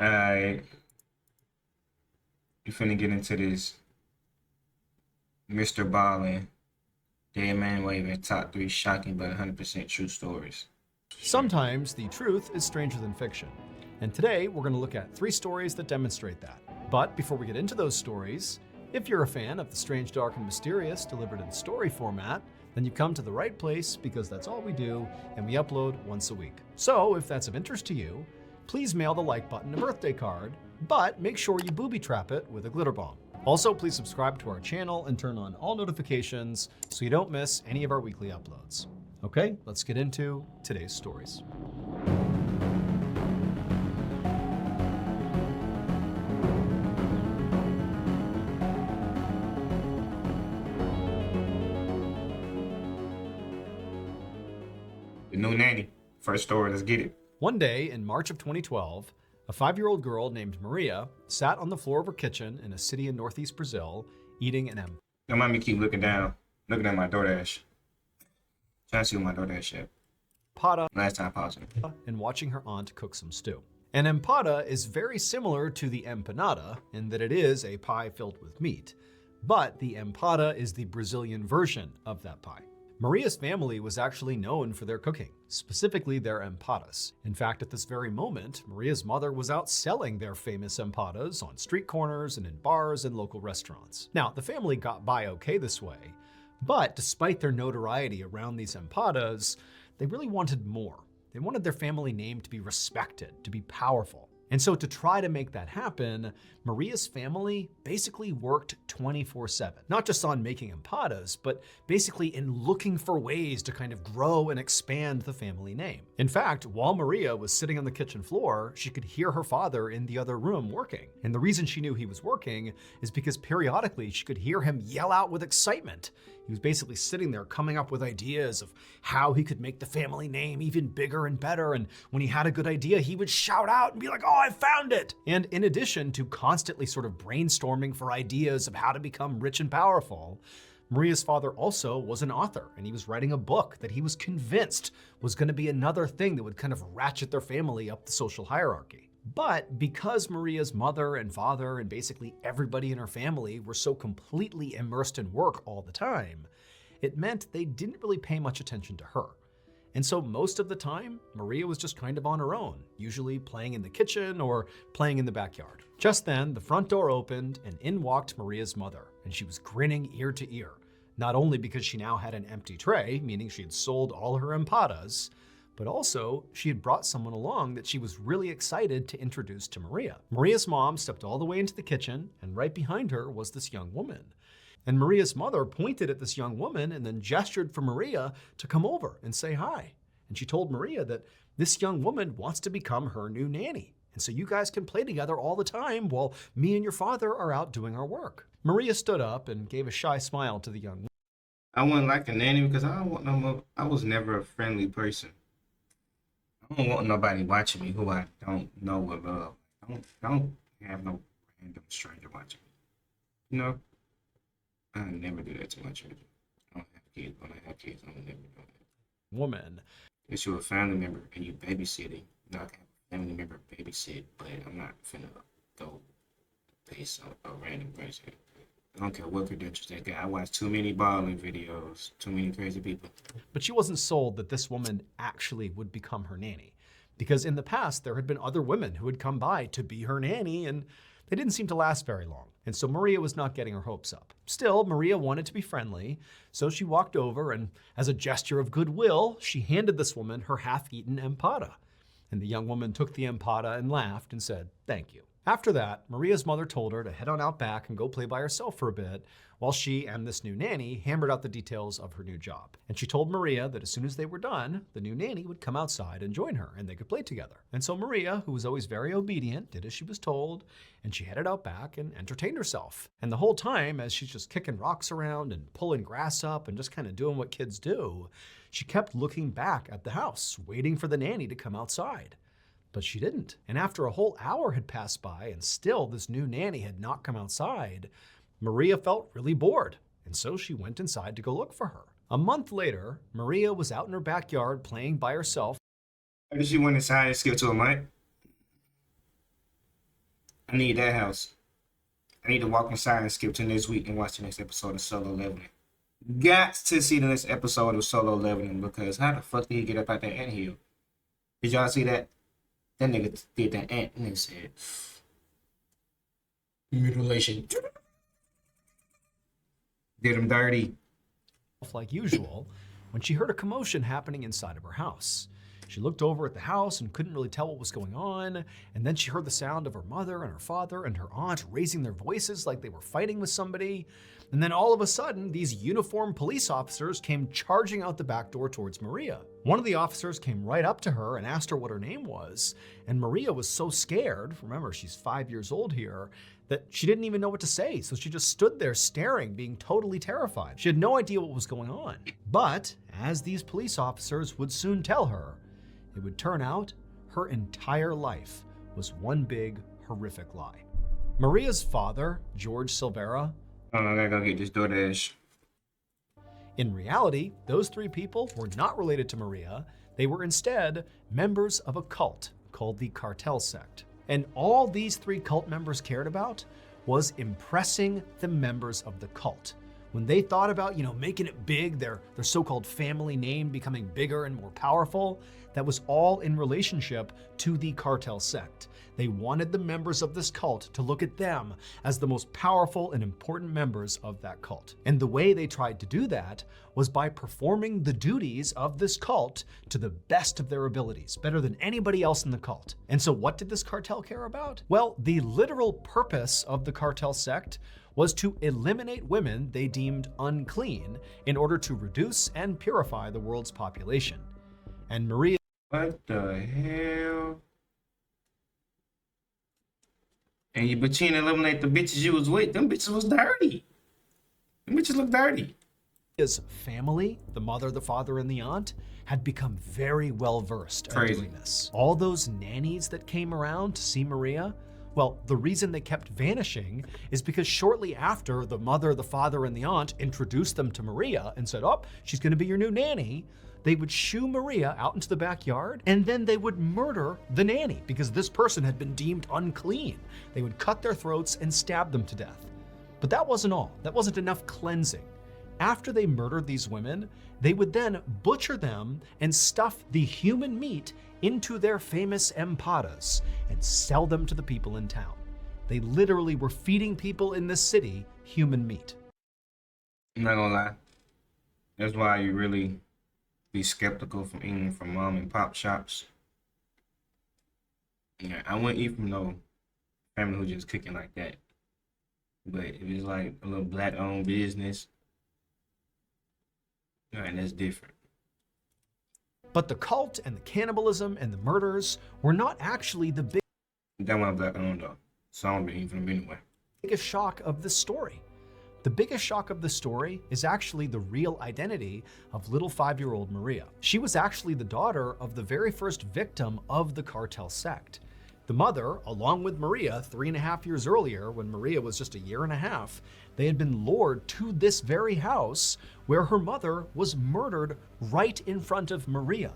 Alright, you finna get into this Mr. Ballin, Dead Man Waving top 3 shocking but 100% true stories. Sometimes the truth is stranger than fiction. And today we're going to look at 3 stories that demonstrate that. But before we get into those stories, if you're a fan of the strange, dark, and mysterious delivered in story format, then you've come to the right place because that's all we do and we upload once a week. So if that's of interest to you, please mail the like button a birthday card, but make sure you booby trap it with a glitter bomb. Also, please subscribe to our channel and turn on all notifications so you don't miss any of our weekly uploads. Okay, let's get into today's stories. The new nanny. First story, let's get it. One day in March of 2012, a 5-year-old girl named Maria sat on the floor of her kitchen in a city in northeast Brazil eating an Don't mind me keep looking down, looking at my DoorDash. Trying to see what my DoorDash at. empada Last time I paused it. and watching her aunt cook some stew. An empada is very similar to the empanada in that it is a pie filled with meat, but the empada is the Brazilian version of that pie. Maria's family was actually known for their cooking, specifically their empadas. In fact, at this very moment, Maria's mother was out selling their famous empadas on street corners and in bars and local restaurants. Now, the family got by okay this way, but despite their notoriety around these empadas, they really wanted more. They wanted their family name to be respected, to be powerful. And so to try to make that happen, Maria's family basically worked 24/7, not just on making empadas, but basically in looking for ways to kind of grow and expand the family name. In fact, while Maria was sitting on the kitchen floor, she could hear her father in the other room working. And the reason she knew he was working is because periodically she could hear him yell out with excitement. He was basically sitting there coming up with ideas of how he could make the family name even bigger and better. And when he had a good idea, he would shout out and be like, "Oh, I found it!" And in addition to constantly sort of brainstorming for ideas of how to become rich and powerful, Maria's father also was an author, and he was writing a book that he was convinced was going to be another thing that would kind of ratchet their family up the social hierarchy. But because Maria's mother and father and basically everybody in her family were so completely immersed in work all the time, it meant they didn't really pay much attention to her. And so most of the time, Maria was just kind of on her own, usually playing in the kitchen or playing in the backyard. Just then, the front door opened and in walked Maria's mother, and she was grinning ear to ear, not only because she now had an empty tray, meaning she had sold all her empadas, but also she had brought someone along that she was really excited to introduce to Maria. Maria's mom stepped all the way into the kitchen, and right behind her was this young woman. And Maria's mother pointed at this young woman and then gestured for Maria to come over and say hi. And she told Maria that this young woman wants to become her new nanny. And so you guys can play together all the time while me and your father are out doing our work. Maria stood up and gave a shy smile to the young woman. I wouldn't like a nanny because I don't want no more. I was never a friendly person. I don't want nobody watching me who I don't know with love. I don't have no random stranger watching me. You know? I never do that to my children. I don't have kids. When I have kids, I would never do that. Woman. If you're a family member and you babysitting, you know, I can have a family member babysit, but I'm not finna go base on a random person. I don't care what credentials they got. I watch too many balling videos, too many crazy people. But she wasn't sold that this woman actually would become her nanny. Because in the past, there had been other women who had come by to be her nanny, and they didn't seem to last very long. And so Maria was not getting her hopes up. Still, Maria wanted to be friendly, so she walked over and, as a gesture of goodwill, she handed this woman her half-eaten empada. And the young woman took the empada and laughed and said, "Thank you." After that, Maria's mother told her to head on out back and go play by herself for a bit, while she and this new nanny hammered out the details of her new job. And she told Maria that as soon as they were done, the new nanny would come outside and join her, and they could play together. And so Maria, who was always very obedient, did as she was told, and she headed out back and entertained herself. And the whole time, as she's just kicking rocks around and pulling grass up and just kind of doing what kids do, she kept looking back at the house, waiting for the nanny to come outside. But she didn't. And after a whole hour had passed by and still this new nanny had not come outside, Maria felt really bored. And so she went inside to go look for her. A month later, Maria was out in her backyard playing by herself. Maybe she went inside and skipped to a mic. I need that house. I need to walk inside and skip to next week and watch the next episode of Solo Leveling. Got to see the next episode of Solo Leveling because how the fuck did he get up out that anthill? Did y'all see that? That nigga did that ant and he said, mutilation. Did him dirty. Like usual, when she heard a commotion happening inside of her house. She looked over at the house and couldn't really tell what was going on, and then she heard the sound of her mother and her father and her aunt raising their voices like they were fighting with somebody. And then all of a sudden, these uniformed police officers came charging out the back door towards Maria. One of the officers came right up to her and asked her what her name was, and Maria was so scared, remember she's 5 years old here, that she didn't even know what to say, so she just stood there staring, being totally terrified. She had no idea what was going on. But, as these police officers would soon tell her, it would turn out her entire life was one big, horrific lie. Maria's father, George Silvera, Oh, I gotta go get this DoorDash. in reality, those three people were not related to Maria. They were instead members of a cult called the Cartel Sect. And all these three cult members cared about was impressing the members of the cult. When they thought about, making it big, their so-called family name becoming bigger and more powerful, that was all in relationship to the Cartel Sect. They wanted the members of this cult to look at them as the most powerful and important members of that cult. And the way they tried to do that was by performing the duties of this cult to the best of their abilities, better than anybody else in the cult. And so what did this cartel care about? Well, the literal purpose of the Cartel Sect was to eliminate women they deemed unclean in order to reduce and purify the world's population. And Maria What the hell? But you didn't eliminate the bitches you was with. Them bitches was dirty. Them bitches look dirty. Maria's family, the mother, the father, and the aunt, had become very well versed at doing this. All those nannies that came around to see Maria, well, the reason they kept vanishing is because shortly after the mother, the father, and the aunt introduced them to Maria and said, oh, she's gonna be your new nanny, they would shoo Maria out into the backyard, and then they would murder the nanny because this person had been deemed unclean. They would cut their throats and stab them to death. But that wasn't all. That wasn't enough cleansing. After they murdered these women, they would then butcher them and stuff the human meat into their famous empadas and sell them to the people in town. They literally were feeding people in this city human meat. I'm not gonna lie. That's why you really be skeptical from eating from mom and pop shops. Yeah, I wouldn't eat from no family who just cooking like that. But if it's like a little black owned business, and that's different. But the cult and the cannibalism and the murders were not actually the That one black owned though, so I don't be eating from them anyway. biggest shock of this story. The biggest shock of the story is actually the real identity of little 5-year-old Maria. She was actually the daughter of the very first victim of the Cartel Sect. The mother, along with Maria 3.5 years earlier, when Maria was just 1.5 years, they had been lured to this very house where her mother was murdered right in front of Maria.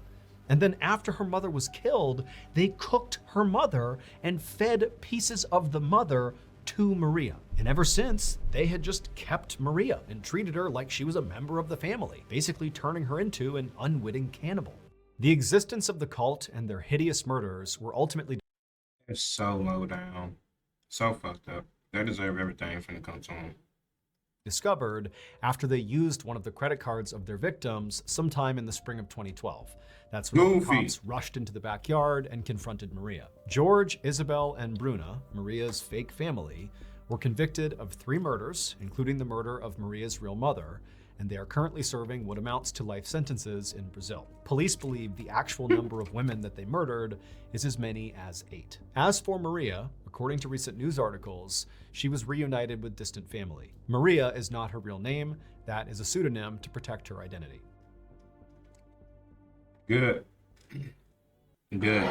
And then after her mother was killed, they cooked her mother and fed pieces of the mother to Maria. And ever since, they had just kept Maria and treated her like she was a member of the family, basically turning her into an unwitting cannibal. The existence of the cult and their hideous murders were ultimately It's so low down, so fucked up. They deserve everything from the come to them. discovered after they used one of the credit cards of their victims sometime in the spring of 2012. That's when the cops rushed into the backyard and confronted Maria. George, Isabel, and Bruna, Maria's fake family, were convicted of 3 murders, including the murder of Maria's real mother, and they are currently serving what amounts to life sentences in Brazil. Police believe the actual number of women that they murdered is as many as 8. As for Maria, according to recent news articles, she was reunited with distant family. Maria is not her real name. That is a pseudonym to protect her identity. Good. Good.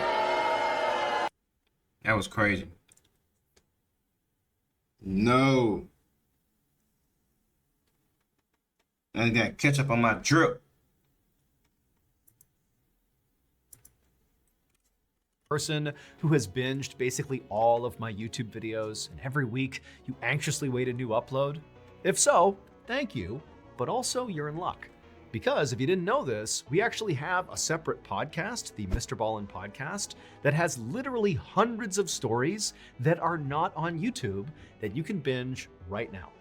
That was crazy. No. I got ketchup on my drip. Person who has binged basically all of my YouTube videos and every week you anxiously wait a new upload? If so, thank you, but also you're in luck. Because if you didn't know this, we actually have a separate podcast, the MRBALLEN podcast, that has literally hundreds of stories that are not on YouTube that you can binge right now.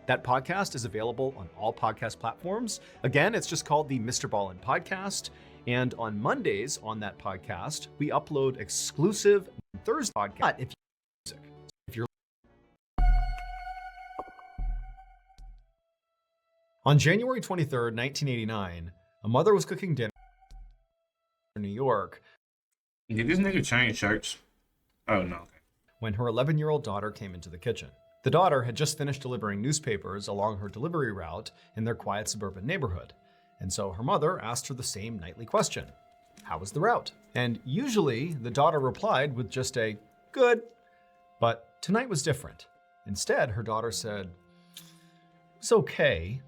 That podcast is available on all podcast platforms. Again, it's just called the MRBALLEN podcast. And on Mondays on that podcast, we upload exclusive Thursday podcast. If you're On January 23rd, 1989, a mother was cooking dinner in New York. Did this nigga change shirts? Oh, no. Okay. When her 11-year-old daughter came into the kitchen. The daughter had just finished delivering newspapers along her delivery route in their quiet suburban neighborhood. And so her mother asked her the same nightly question. How was the route? And usually the daughter replied with just a good. But tonight was different. Instead, her daughter said, "It's okay."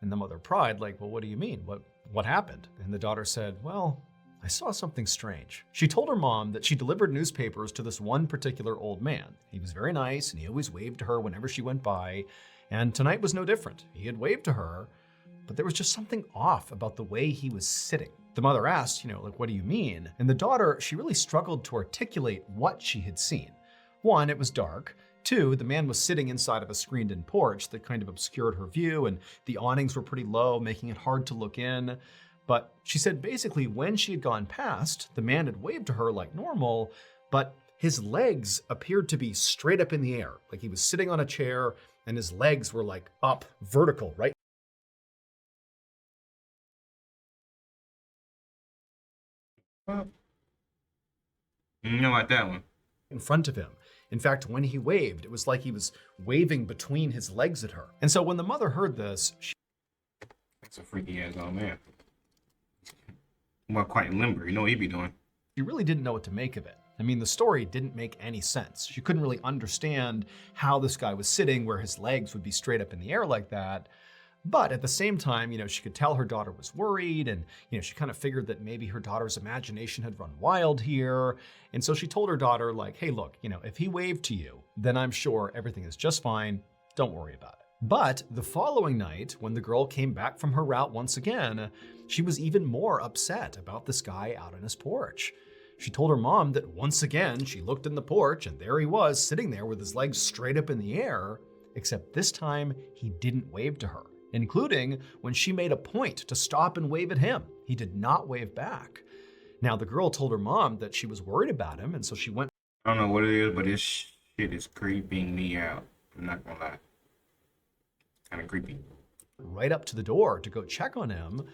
And the mother pried, like, "Well, what do you mean? What happened?" And the daughter said, "Well, I saw something strange." She told her mom that she delivered newspapers to this one particular old man. He was very nice and he always waved to her whenever she went by. And tonight was no different. He had waved to her, but there was just something off about the way he was sitting. The mother asked, like, "What do you mean?" And the daughter, she really struggled to articulate what she had seen. One, it was dark. Two, the man was sitting inside of a screened-in porch that kind of obscured her view, and the awnings were pretty low, making it hard to look in. But she said basically when she had gone past, the man had waved to her like normal, but his legs appeared to be straight up in the air, like he was sitting on a chair and his legs were like up, vertical, right? Well, you know about that one. In front of him. In fact, when he waved, it was like he was waving between his legs at her. And so when the mother heard this, That's a freaky ass old man. Well, quite limber. You know what he be doing. she really didn't know what to make of it. I mean, the story didn't make any sense. She couldn't really understand how this guy was sitting where his legs would be straight up in the air like that. But at the same time, she could tell her daughter was worried and, she kind of figured that maybe her daughter's imagination had run wild here. And so she told her daughter, like, "Hey, look, if he waved to you, then I'm sure everything is just fine. Don't worry about it." But the following night, when the girl came back from her route once again, she was even more upset about this guy out on his porch. She told her mom that once again, she looked in the porch and there he was sitting there with his legs straight up in the air, except this time he didn't wave to her. Including when she made a point to stop and wave at him. He did not wave back. Now, the girl told her mom that she was worried about him, and so she went. I don't know what it is, but this shit is creeping me out. I'm not gonna lie. Kind of creepy. Right up to the door to go check on him,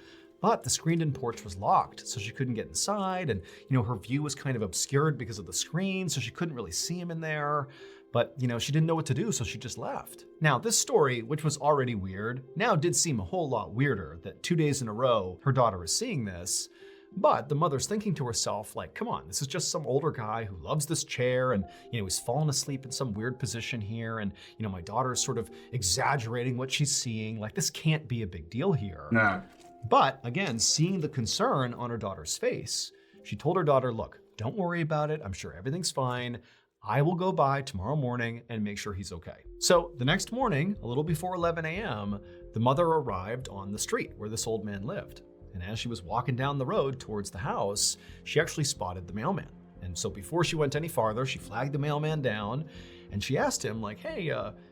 but the screened-in porch was locked, so she couldn't get inside, and her view was kind of obscured because of the screen, so she couldn't really see him in there. But, she didn't know what to do, so she just left. Now, this story, which was already weird, now did seem a whole lot weirder that 2 days in a row, her daughter is seeing this. But the mother's thinking to herself, like, come on, this is just some older guy who loves this chair and, he's fallen asleep in some weird position here. And, my daughter is sort of exaggerating what she's seeing. Like, this can't be a big deal here. Nah. But again, seeing the concern on her daughter's face, she told her daughter, "Look, don't worry about it. I'm sure everything's fine. I will go by tomorrow morning and make sure he's okay." So the next morning, a little before 11 a.m., the mother arrived on the street where this old man lived. And as she was walking down the road towards the house, she actually spotted the mailman. And so before she went any farther, she flagged the mailman down and she asked him, like, "Hey,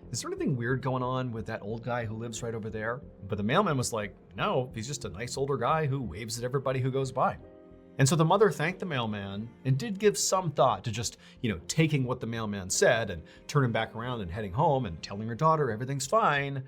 is there anything weird going on with that old guy who lives right over there?" But the mailman was like, "No, he's just a nice older guy who waves at everybody who goes by." And so the mother thanked the mailman and did give some thought to just, taking what the mailman said and turning back around and heading home and telling her daughter everything's fine.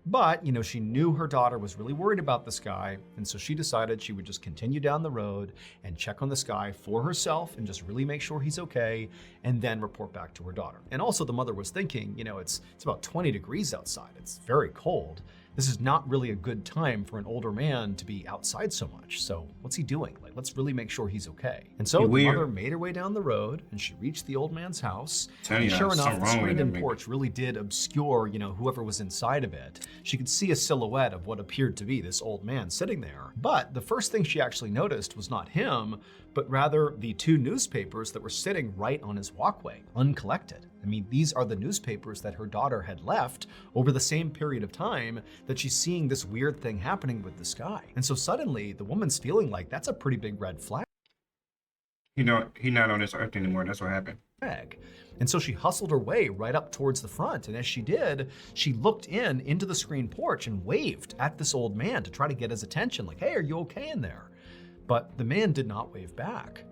But, she knew her daughter was really worried about this guy. And so she decided she would just continue down the road and check on this guy for herself and just really make sure he's okay and then report back to her daughter. And also the mother was thinking, it's about 20 degrees outside. It's very cold. This is not really a good time for an older man to be outside so much. So what's he doing? Like, let's really make sure he's okay. And so the mother made her way down the road and she reached the old man's house. And sure enough, the screened-in porch really did obscure, whoever was inside of it. She could see a silhouette of what appeared to be this old man sitting there. But the first thing she actually noticed was not him, but rather the 2 newspapers that were sitting right on his walkway, uncollected. I mean, these are the newspapers that her daughter had left over the same period of time that she's seeing this weird thing happening with this guy. And so suddenly the woman's feeling like that's a pretty big red flag. He's not on this earth anymore. That's what happened. And so she hustled her way right up towards the front. And as she did, she looked into the screened porch and waved at this old man to try to get his attention. Like, hey, are you okay in there? But the man did not wave back.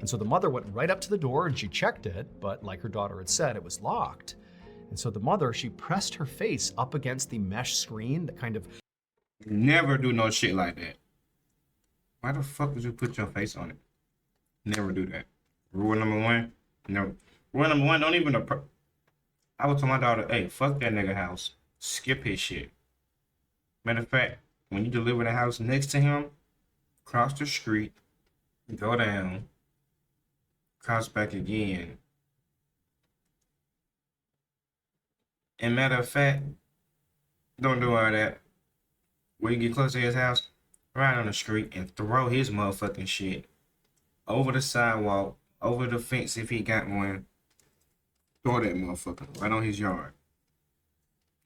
And so the mother went right up to the door and she checked it, but like her daughter had said, it was locked. And so the mother, she pressed her face up against the mesh screen that kind of... Never do no shit like that. Why the fuck would you put your face on it? Never do that. Rule number 1, no. Rule number 1, don't even... I would tell my daughter, hey, fuck that nigga house. Skip his shit. Matter of fact, when you deliver the house next to him, cross the street, go down, cross back again. And matter of fact, don't do all that. When you get close to his house, ride on the street and throw his motherfucking shit over the sidewalk, over the fence if he got one. Throw that motherfucker right on his yard.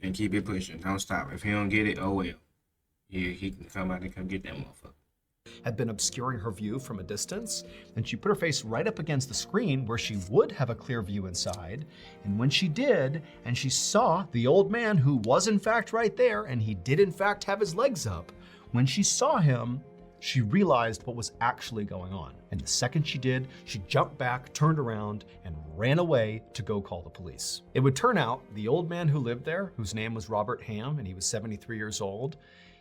And keep it pushing. Don't stop. If he don't get it, oh well. Yeah, he can come out and come get that motherfucker. Had been obscuring her view from a distance, and she put her face right up against the screen where she would have a clear view inside. And when she did, and she saw the old man who was in fact right there, and he did in fact have his legs up, when she saw him, she realized what was actually going on. And the second she did, she jumped back, turned around, and ran away to go call the police. It would turn out the old man who lived there, whose name was Robert Ham, and he was 73 years old,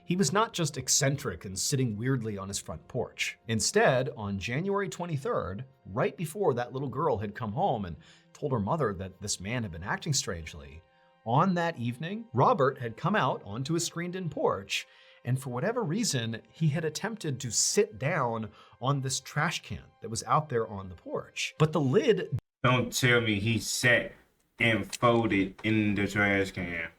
he was not just eccentric and sitting weirdly on his front porch. Instead, on January 23rd, right before that little girl had come home and told her mother that this man had been acting strangely, on that evening, Robert had come out onto his screened-in porch, and for whatever reason, he had attempted to sit down on this trash can that was out there on the porch. But the lid... Don't tell me he sat and folded in the trash can.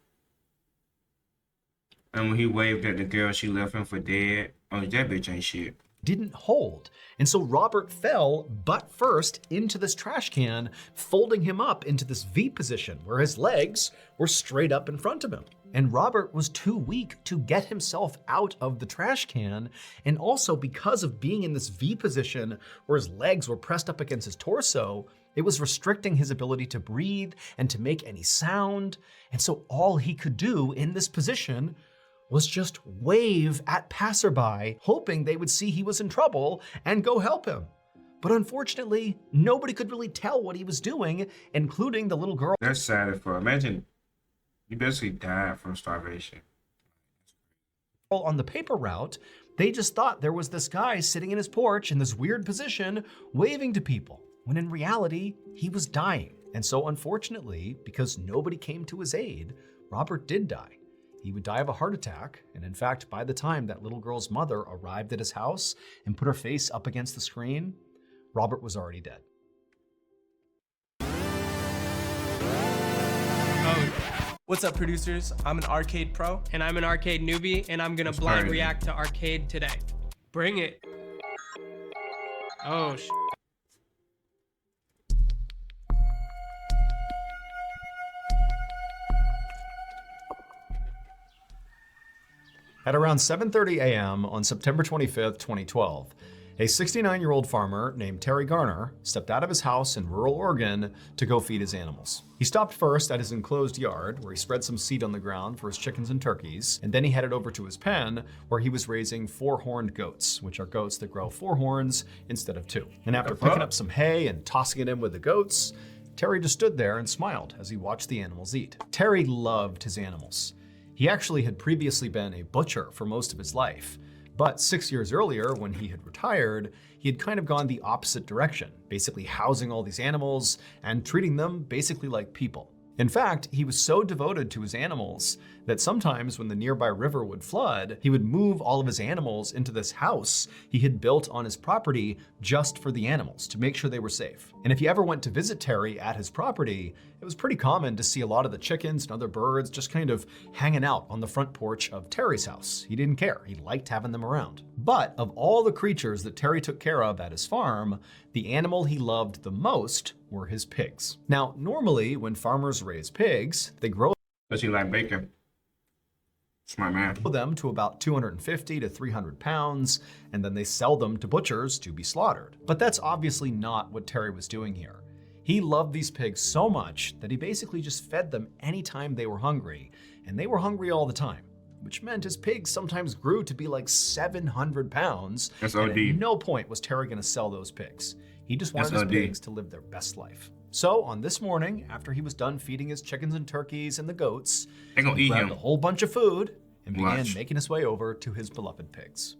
And when he waved at the girl, she left him for dead. Oh, that bitch ain't shit. Didn't hold. And so Robert fell butt first into this trash can, folding him up into this V position where his legs were straight up in front of him. And Robert was too weak to get himself out of the trash can. And also because of being in this V position where his legs were pressed up against his torso, it was restricting his ability to breathe and to make any sound. And so all he could do in this position was just wave at passerby, hoping they would see he was in trouble and go help him. But unfortunately, nobody could really tell what he was doing, including the little girl. That's sad for. Imagine you basically died from starvation. On the paper route, they just thought there was this guy sitting in his porch in this weird position, waving to people, when in reality, he was dying. And so unfortunately, because nobody came to his aid, Robert did die. He would die of a heart attack, and in fact, by the time that little girl's mother arrived at his house and put her face up against the screen, Robert was already dead. Oh, what's up, producers? I'm an arcade pro. And I'm an arcade newbie, and I'm gonna blind react to arcade today. Bring it. Oh, At around 7:30 a.m. on September 25th, 2012, a 69-year-old farmer named Terry Garner stepped out of his house in rural Oregon to go feed his animals. He stopped first at his enclosed yard, where he spread some seed on the ground for his chickens and turkeys, and then he headed over to his pen, where he was raising 4-horned goats, which are goats that grow 4 horns instead of 2. And after picking up some hay and tossing it in with the goats, Terry just stood there and smiled as he watched the animals eat. Terry loved his animals. He actually had previously been a butcher for most of his life, but 6 years earlier, when he had retired, he had kind of gone the opposite direction, basically housing all these animals and treating them basically like people. In fact, he was so devoted to his animals that sometimes when the nearby river would flood, he would move all of his animals into this house he had built on his property just for the animals to make sure they were safe. And if you ever went to visit Terry at his property, it was pretty common to see a lot of the chickens and other birds just kind of hanging out on the front porch of Terry's house. He didn't care. He liked having them around. But of all the creatures that Terry took care of at his farm, the animal he loved the most were his pigs. Now, normally when farmers raise pigs, they grow Does he like bacon? Smart man. them to about 250 to 300 pounds, and then they sell them to butchers to be slaughtered. But that's obviously not what Terry was doing here. He loved these pigs so much that he basically just fed them anytime they were hungry, and they were hungry all the time, which meant his pigs sometimes grew to be like 700 pounds. That's and OD. at no point was Terry gonna sell those pigs. He just wanted That's his OD. pigs to live their best life. So on this morning, after he was done feeding his chickens and turkeys and the goats, They gonna he eat grabbed him. a whole bunch of food and began Watch. making his way over to his beloved pigs.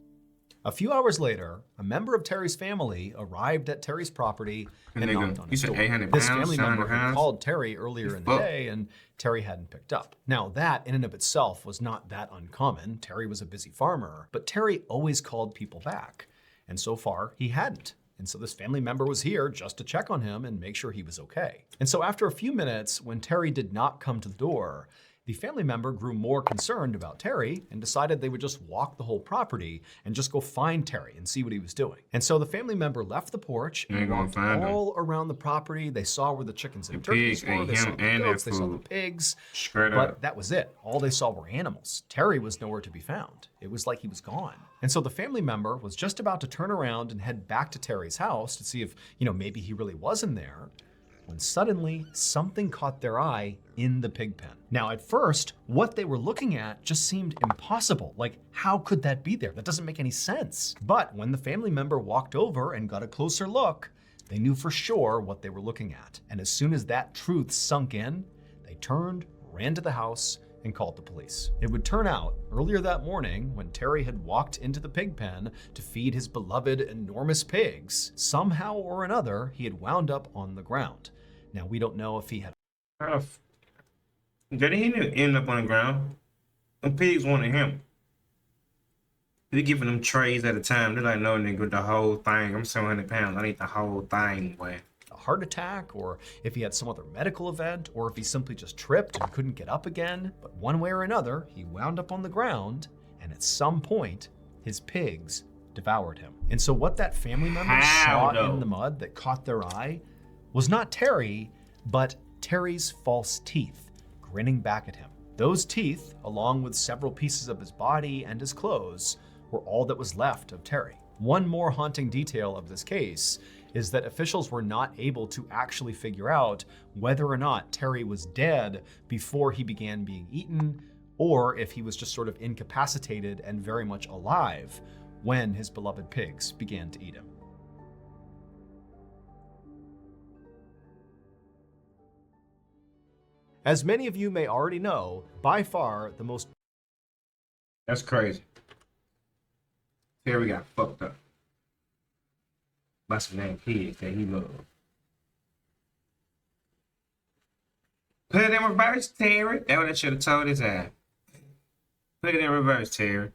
A few hours later, a member of Terry's family arrived at Terry's property and Nigga, knocked on you his said door. 800 This pounds, family 700 member had pounds? called Terry earlier in the Fuck. day, and Terry hadn't picked up. Now, that in and of itself was not that uncommon. Terry was a busy farmer, but Terry always called people back, and so far he hadn't. And so this family member was here just to check on him and make sure he was okay. And so after a few minutes, when Terry did not come to the door, the family member grew more concerned about Terry and decided they would just walk the whole property and just go find Terry and see what he was doing. And so the family member left the porch You ain't and gonna walked find him. all around the property. They saw where the chickens and The turkeys pigs were, ate they saw him the and that goats, they saw the food. pigs, Straight but up. that was it. All they saw were animals. Terry was nowhere to be found. It was like he was gone. And so the family member was just about to turn around and head back to Terry's house to see if, maybe he really was in there, when suddenly something caught their eye in the pig pen. Now, at first, what they were looking at just seemed impossible. Like, how could that be there? That doesn't make any sense. But when the family member walked over and got a closer look, they knew for sure what they were looking at. And as soon as that truth sunk in, they turned, ran to the house, and called the police. It would turn out, earlier that morning, when Terry had walked into the pig pen to feed his beloved enormous pigs, somehow or another, he had wound up on the ground. Now, we don't know if he had How the f- Did he end up on the ground? Them pigs wanted him. They giving them trays at a time. They're like, no, nigga, the whole thing. I'm 700 pounds. I need the whole thing, boy. a heart attack, or if he had some other medical event, or if he simply just tripped and couldn't get up again. But one way or another, he wound up on the ground, and at some point, his pigs devoured him. And so what that family member How, saw though? in the mud that caught their eye was not Terry, but Terry's false teeth grinning back at him. Those teeth, along with several pieces of his body and his clothes, were all that was left of Terry. One more haunting detail of this case is that officials were not able to actually figure out whether or not Terry was dead before he began being eaten, or if he was just sort of incapacitated and very much alive when his beloved pigs began to eat him. As many of you may already know, by far the most That's crazy. Terry got fucked up by some damn kids that he loved. Put it in reverse, Terry. That's what I should have told his ass. Put it in reverse, Terry.